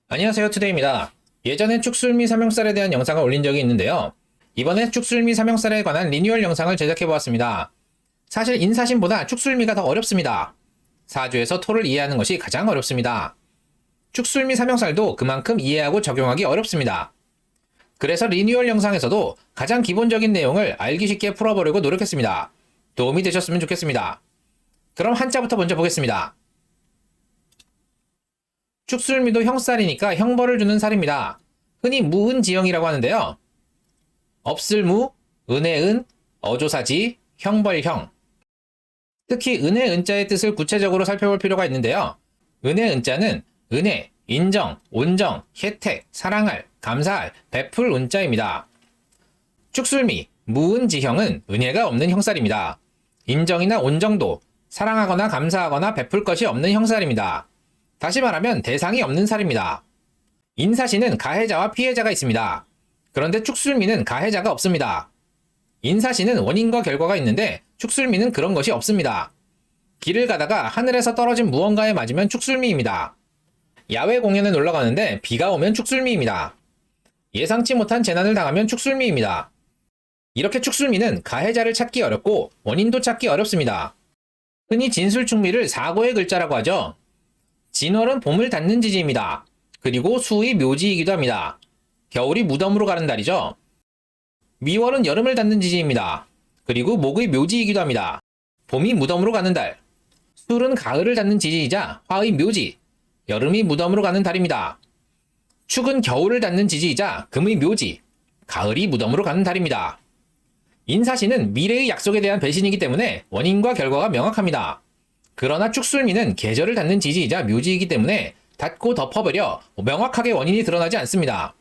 안녕하세요, 투데이입니다. 예전에 축술미 삼형살에 대한 영상을 올린 적이 있는데요. 이번에 축술미 삼형살에 관한 리뉴얼 영상을 제작해보았습니다. 사실 인사심보다 축술미가 더 어렵습니다. 사주에서 토를 이해하는 것이 가장 어렵습니다. 축술미 삼형살도 그만큼 이해하고 적용하기 어렵습니다. 그래서 리뉴얼 영상에서도 가장 기본적인 내용을 알기 쉽게 풀어보려고 노력했습니다. 도움이 되셨으면 좋겠습니다. 그럼 한자부터 먼저 보겠습니다. 축술미도 형살이니까 형벌을 주는 살입니다. 흔히 무은지형이라고 하는데요. 없을무, 은혜은, 어조사지, 형벌형. 특히 은혜은자의 뜻을 구체적으로 살펴볼 필요가 있는데요. 은혜은자는 은혜, 인정, 온정, 혜택, 사랑할, 감사할, 베풀 운자입니다. 축술미, 무은지형은 은혜가 없는 형살입니다. 인정이나 온정도, 사랑하거나 감사하거나 베풀 것이 없는 형살입니다. 다시 말하면 대상이 없는 살입니다. 인사시는 가해자와 피해자가 있습니다. 그런데 축술미는 가해자가 없습니다. 인사시는 원인과 결과가 있는데 축술미는 그런 것이 없습니다. 길을 가다가 하늘에서 떨어진 무언가에 맞으면 축술미입니다. 야외 공연에 놀러 가는데 비가 오면 축술미입니다. 예상치 못한 재난을 당하면 축술미입니다. 이렇게 축술미는 가해자를 찾기 어렵고 원인도 찾기 어렵습니다. 흔히 진술충미를 사고의 글자라고 하죠. 진월은 봄을 닫는 지지입니다. 그리고 수의 묘지이기도 합니다. 겨울이 무덤으로 가는 달이죠. 미월은 여름을 닫는 지지입니다. 그리고 목의 묘지이기도 합니다. 봄이 무덤으로 가는 달. 술은 가을을 닫는 지지이자 화의 묘지, 여름이 무덤으로 가는 달입니다. 축은 겨울을 닫는 지지이자 금의 묘지, 가을이 무덤으로 가는 달입니다. 인사시는 미래의 약속에 대한 배신이기 때문에 원인과 결과가 명확합니다. 그러나 축술미는 계절을 닫는 지지이자 묘지이기 때문에 닫고 덮어버려 명확하게 원인이 드러나지 않습니다.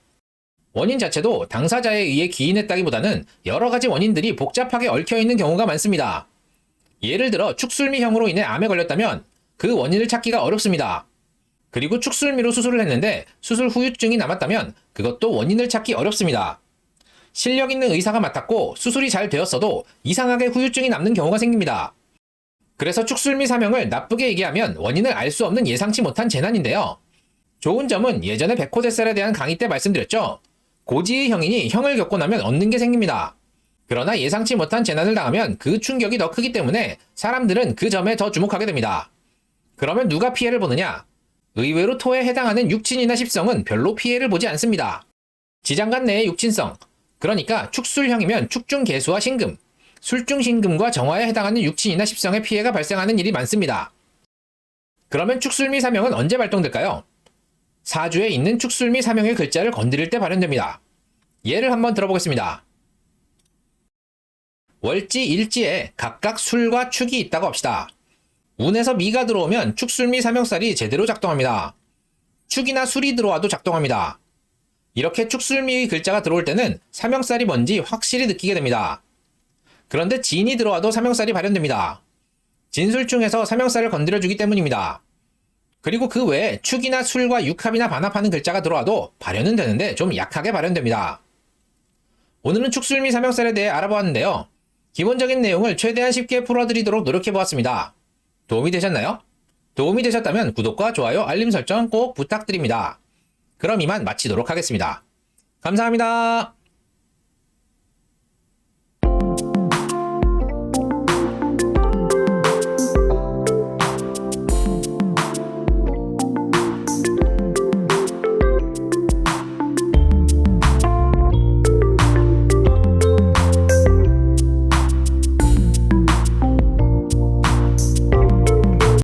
원인 자체도 당사자에 의해 기인했다기보다는 여러 가지 원인들이 복잡하게 얽혀있는 경우가 많습니다. 예를 들어 축술미형으로 인해 암에 걸렸다면 그 원인을 찾기가 어렵습니다. 그리고 축술미로 수술을 했는데 수술 후유증이 남았다면 그것도 원인을 찾기 어렵습니다. 실력 있는 의사가 맡았고 수술이 잘 되었어도 이상하게 후유증이 남는 경우가 생깁니다. 그래서 축술미 사명을 나쁘게 얘기하면 원인을 알 수 없는 예상치 못한 재난인데요. 좋은 점은 예전에 백호대살에 대한 강의 때 말씀드렸죠. 고지의 형인이 형을 겪고 나면 얻는 게 생깁니다. 그러나 예상치 못한 재난을 당하면 그 충격이 더 크기 때문에 사람들은 그 점에 더 주목하게 됩니다. 그러면 누가 피해를 보느냐? 의외로 토에 해당하는 육친이나 십성은 별로 피해를 보지 않습니다. 지장간 내의 육친성, 그러니까 축술형이면 축중개수와 신금, 술중신금과 정화에 해당하는 육친이나 십성의 피해가 발생하는 일이 많습니다. 그러면 축술미 사명은 언제 발동될까요? 사주에 있는 축술미 사명의 글자를 건드릴 때 발현됩니다. 예를 한번 들어보겠습니다. 월지, 일지에 각각 술과 축이 있다고 합시다. 운에서 미가 들어오면 축술미 사명살이 제대로 작동합니다. 축이나 술이 들어와도 작동합니다. 이렇게 축술미의 글자가 들어올 때는 사명살이 뭔지 확실히 느끼게 됩니다. 그런데 진이 들어와도 사명살이 발현됩니다. 진술중에서 사명살을 건드려주기 때문입니다. 그리고 그 외에 축이나 술과 육합이나 반합하는 글자가 들어와도 발현은 되는데 좀 약하게 발현됩니다. 오늘은 축술미 사명살에 대해 알아보았는데요. 기본적인 내용을 최대한 쉽게 풀어드리도록 노력해보았습니다. 도움이 되셨나요? 도움이 되셨다면 구독과 좋아요, 알림 설정 꼭 부탁드립니다. 그럼 이만 마치도록 하겠습니다. 감사합니다.